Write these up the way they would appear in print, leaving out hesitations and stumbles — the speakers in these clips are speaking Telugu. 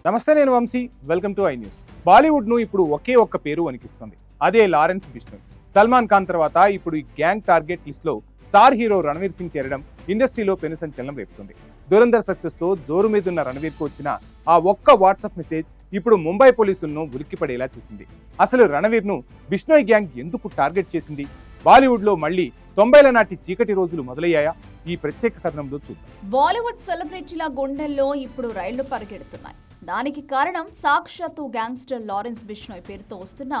నమస్తే, నేను Vamshi. Welcome to I news. Bollywood ను ఇప్పుడు ఒకే ఒక్క పేరు వణికిస్తుంది. అదే లారెన్స్ బిష్నోయ్. సల్మాన్ ఖాన్ తర్వాత ఇప్పుడు ఈ గ్యాంగ్ టార్గెట్ లిస్ట్ లో స్టార్ హీరో రణవీర్ సింగ్ చేరడం ఇండస్ట్రీలో పెను సంచలనం రేపుతుంది. దురంధర్ సక్సెస్ తో జోరు మీదున్న రణవీర్ కు వచ్చిన ఆ ఒక్క వాట్సాప్ మెసేజ్ ఇప్పుడు ముంబై పోలీసులను ఉలిక్కిపడేలా చేసింది. అసలు రణవీర్ ను బిష్నోయ్ గ్యాంగ్ ఎందుకు టార్గెట్ చేసింది? బాలీవుడ్ లో మళ్ళీ 90ల నాటి చీకటి రోజులు మొదలయ్యాయా? ఈ ప్రత్యేక కథనంలో చూద్దాం. బాలీవుడ్ సెలబ్రిటీల గుండెల్లో ఇప్పుడు రైళ్లు పరిగెడుతున్నాయి. దానికి కారణం సాక్షాత్తు గ్యాంగ్స్టర్ లారెన్స్ బిష్నోయ్ పేరుతో వస్తున్న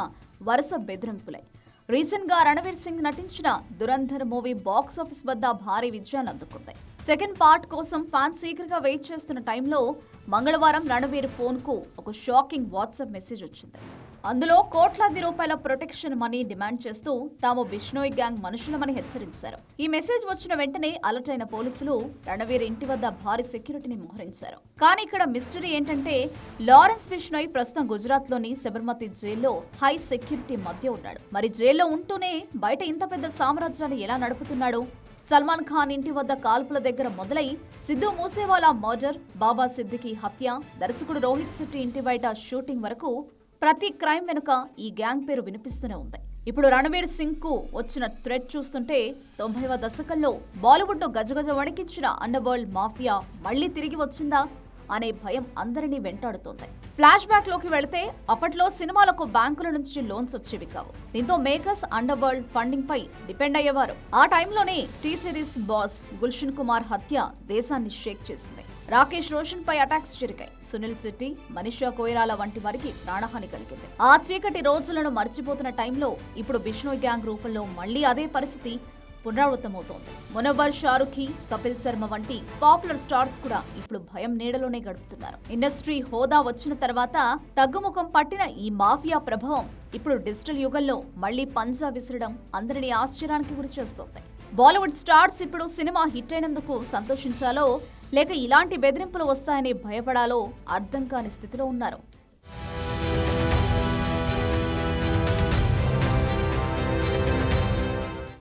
వరుస బెదిరింపులే. రీసెంట్ గా రణవీర్ సింగ్ నటించిన దురంధర్ మూవీ బాక్స్ ఆఫీస్ వద్ద భారీ విజయాన్ని అందుకుంది. సెకండ్ పార్ట్ కోసం ఫ్యాన్స్ ఈగర్గా వెయిట్ చేస్తున్న టైంలో మంగళవారం రణవీర్ ఫోన్ కు ఒక షాకింగ్ వాట్సాప్ మెసేజ్ వచ్చింది. అందులో కోట్లాది రూపాయల ప్రొటెక్షన్ మనీ డిమాండ్ చేస్తూ తాము బిష్నోయ్ గ్యాంగ్ మనుషులమని హెచ్చరించారు. ఈ మెసేజ్ వచ్చిన వెంటనే అలర్ట్ అయిన పోలీసులు రణవీర్ ఇంటి వద్ద భారీ సెక్యూరిటీని మోహరించారు. కానీ ఇక్కడ మిస్టరీ ఏంటంటే, లారెన్స్ బిష్నోయ్ ప్రస్తుతం గుజరాత్ లోని సబర్మతి జైల్లో హై సెక్యూరిటీ మధ్య ఉన్నాడు. మరి జైల్లో ఉంటూనే బయట ఇంత పెద్ద సామ్రాజ్యాన్ని ఎలా నడుపుతున్నాడు? సల్మాన్ ఖాన్ ఇంటి వద్ద కాల్పుల దగ్గర మొదలై సిద్ధు మూసేవాలా మర్డర్, బాబా సిద్దికి హత్య, దర్శకుడు రోహిత్ శెట్టి ఇంటి బయట షూటింగ్ వరకు ప్రతి క్రైమ్ వెనుక ఈ గ్యాంగ్ పేరు వినిపిస్తూనే ఉంది. ఇప్పుడు రణవీర్ సింగ్ కు వచ్చిన థ్రెట్ చూస్తుంటే 90వ దశకంలో బాలీవుడ్ ను గజగజ వణికించిన అండర్ వరల్డ్ మాఫియా మళ్లీ తిరిగి వచ్చిందా అనే భయం అందరినీ వెంటాడుతోంది. ఫ్లాష్ బ్యాక్ లోకి వెళితే అప్పట్లో సినిమాలకు బ్యాంకుల నుంచి లోన్స్ వచ్చేవి కావు. దీంతో మేకర్స్ అండర్ వరల్డ్ ఫండింగ్ పై డిపెండ్ అయ్యేవారు. ఆ టైంలోనే T series boss Gulshan Kumar హత్య దేశాన్ని షేక్ చేసింది. రాకేష్ రోషన్ పై అటాక్స్ జరిగాయి. సునీల్ శెట్టి, మనీషా కోయిరాలా వంటి వారికి ప్రాణహాని కలిగింది. ఆ చీకటి రోజులను మర్చిపోతున్న టైంలో ఇప్పుడు బిష్నోయ్ గ్యాంగ్ రూపంలో మళ్లీ అదే పరిస్థితి పునరావృతమవుతోంది. మునవ్వర్, షారుఖీ, కపిల్ శర్మ వంటి పాపులర్ స్టార్స్ కూడా ఇప్పుడు భయం నీడలోనే గడుపుతున్నారు. ఇండస్ట్రీ హోదా వచ్చిన తర్వాత తగ్గుముఖం పట్టిన ఈ మాఫియా ప్రభావం ఇప్పుడు డిజిటల్ యుగంలో మళ్లీ పంజా విసరడం అందరినీ ఆశ్చర్యానికి గురి చేస్తోంది. బాలీవుడ్ స్టార్స్ ఇప్పుడు సినిమా హిట్ అయినందుకు సంతోషించాలో లేక ఇలాంటి బెదిరింపులు వస్తాయని భయపడాలో అర్థం కాని స్థితిలో ఉన్నారు.